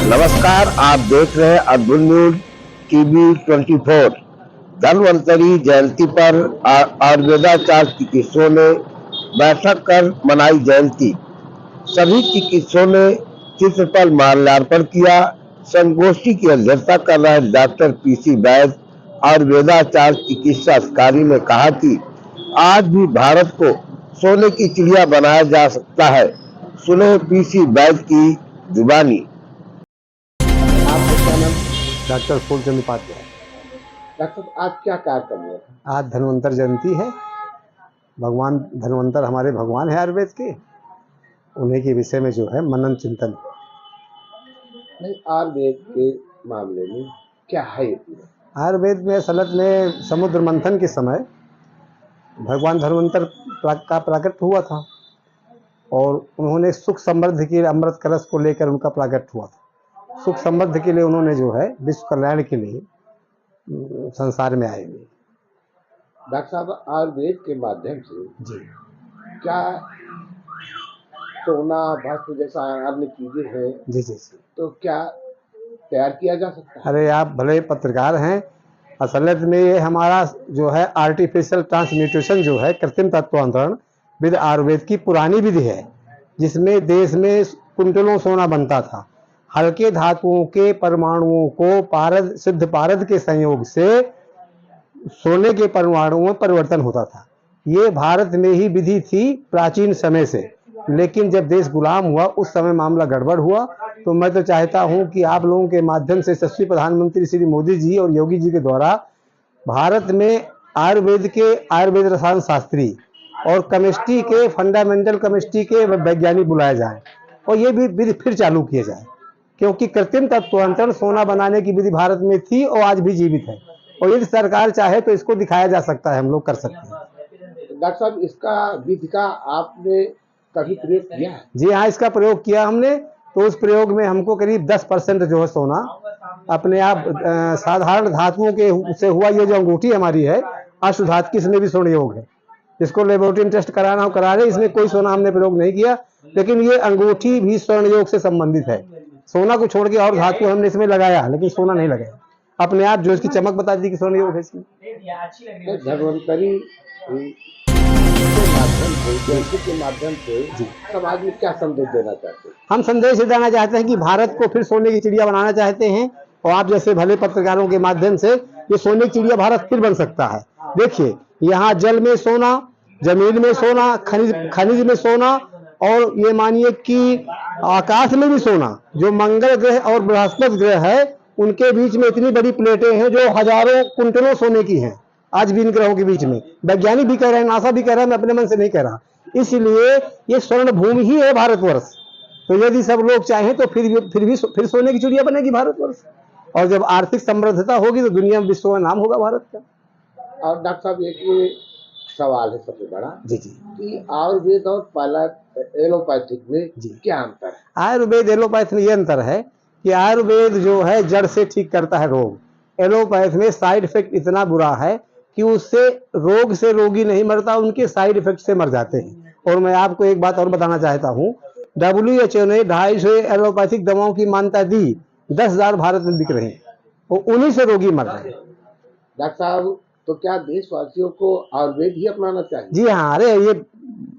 नमस्कार, आप देख रहे हैं अद्भुत न्यूज टीवी 24। धन्वंतरी जयंती पर आयुर्वेदाचार्य चिकित्सकों ने बैठक कर मनाई जयंती। सभी चिकित्सकों ने चित्र पर माल्यार्पण किया। संगोष्ठी की अध्यक्षता कर रहे डॉक्टर पीसी वैद्य आयुर्वेदाचार्य चिकित्सा अधिकारी ने कहा कि आज भी भारत को सोने की चिड़िया बनाया जा सकता है। सुने पीसी वैद्य की जुबानी। आपका क्या नाम? डॉक्टर फूलचंद उपाध्याय। डॉक्टर साहब, आज क्या कार्यक्रम हुआ था? आज धन्वंतर जयंती है। भगवान धन्वंतर हमारे भगवान है आयुर्वेद के, उन्हीं के विषय में जो है मनन चिंतन। नहीं, आयुर्वेद के मामले में क्या है ये? आयुर्वेद में असलत में समुद्र मंथन के समय भगवान धन्वंतर का प्राकट हुआ था और उन्होंने सुख समृद्धि के अमृत कलश को लेकर उनका प्राकट हुआ था। सुख समृद्धि के लिए उन्होंने जो है विश्व कल्याण के लिए संसार में आए हुए। डॉक्टर साहब, आयुर्वेद के माध्यम से जी क्या सोना भस्म जैसा अन्य चीजें हैं जी जी जी। तो क्या तैयार किया जा सकता है? अरे आप भले पत्रकार हैं, असलियत में ये हमारा जो है आर्टिफिशियल ट्रांसम्यूटेशन जो है कृत्रिम तत्वांतरण विद आयुर्वेद की पुरानी विधि है, जिसमें देश में कुंटलों सोना बनता था। हल्के धातुओं के परमाणुओं को पारद सिद्ध पारद के संयोग से सोने के परमाणुओं में परिवर्तन होता था। ये भारत में ही विधि थी प्राचीन समय से, लेकिन जब देश गुलाम हुआ उस समय मामला गड़बड़ हुआ। तो मैं तो चाहता हूं कि आप लोगों के माध्यम से यशस्वी प्रधानमंत्री श्री मोदी जी और योगी जी के द्वारा भारत में आयुर्वेद रसायन शास्त्री और केमिस्ट्री के फंडामेंटल केमिस्ट्री के वैज्ञानिक बुलाए जाएं और ये भी विधि फिर चालू किए जाए, क्योंकि कृत्रिम तत्वांतरण सोना बनाने की विधि भारत में थी और आज भी जीवित है। और यदि सरकार चाहे तो इसको दिखाया जा सकता है, हम लोग कर सकते हैं। डॉक्टर साहब, इसका विधि का आपने कभी प्रयोग किया है? जी हाँ, इसका प्रयोग किया हमने। तो उस प्रयोग में हमको करीब 10% जो है सोना अपने आप साधारण धातुओं के से हुआ। ये जो अंगूठी हमारी है अष्टधातु की, इसमें भी स्वर्ण योग है। इसको लेबोरेटरी टेस्ट कराना हो करा रहे, इसमें कोई सोना हमने प्रयोग नहीं किया, लेकिन ये अंगूठी भी स्वर्ण योग से संबंधित है। सोना को छोड़ के और धातु हमने इसमें लगाया, लेकिन सोना नहीं लगाया। अपने आप जो इसकी चमक बता दी कि स्वर्ण योग है इसमें। धन्वंतरी के माध्यम से समाज में क्या संदेश देना चाहते हैं? हम संदेश देना चाहते हैं कि भारत को फिर सोने की चिड़िया बनाना चाहते हैं, और आप जैसे भले पत्रकारों के माध्यम से ये सोने की चिड़िया भारत फिर बन सकता है। देखिए, यहाँ जल में सोना, जमीन में सोना, खनिज में सोना, और ये मानिए कि आकाश में भी सोना। जो मंगल ग्रह और बृहस्पति ग्रह है उनके बीच में इतनी बड़ी प्लेटें हैं जो हजारों कुंटलों सोने की हैं आज भी इन ग्रहों के बीच में। वैज्ञानिक भी कह रहे हैं, नासा भी कह रहा है, मैं अपने मन से नहीं कह रहा। इसलिए ये स्वर्ण भूमि ही है भारतवर्ष। तो यदि सब लोग चाहें तो फिर सोने की चिड़िया बनेगी भारतवर्ष। और जब आर्थिक समृद्धता होगी तो दुनिया में विश्व में नाम होगा भारत का। और डॉक्टर साहब, एक ये सवाल है सबसे बड़ा जी जी कि आयुर्वेद और पहला एलोपैथिक में जी क्या अंतर है? आयुर्वेद एलोपैथी में ये अंतर है कि आयुर्वेद जो है जड़ से ठीक करता है रोग। एलोपैथ में साइड इफेक्ट इतना बुरा है कि उससे रोग से रोगी नहीं मरता, उनके साइड इफेक्ट से मर जाते हैं। और मैं आपको एक बात और बताना चाहता हूँ, WHO ने 250 एलोपैथिक दवाओं की मान्यता दी, 10,000 भारत में बिक रही हैं, वो उन्हीं से रोगी मर रहे हैं। डॉक्टर साहब, तो क्या देशवासियों को आयुर्वेद ही अपनाना चाहिए? जी हाँ, अरे ये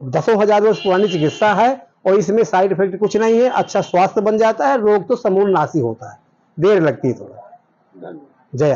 10,000 वर्ष पुरानी चिकित्सा है और इसमें साइड इफेक्ट कुछ नहीं है। अच्छा स्वास्थ्य बन जाता है, रोग तो समूल नाशी होता है, देर लगती है थोड़ा। जय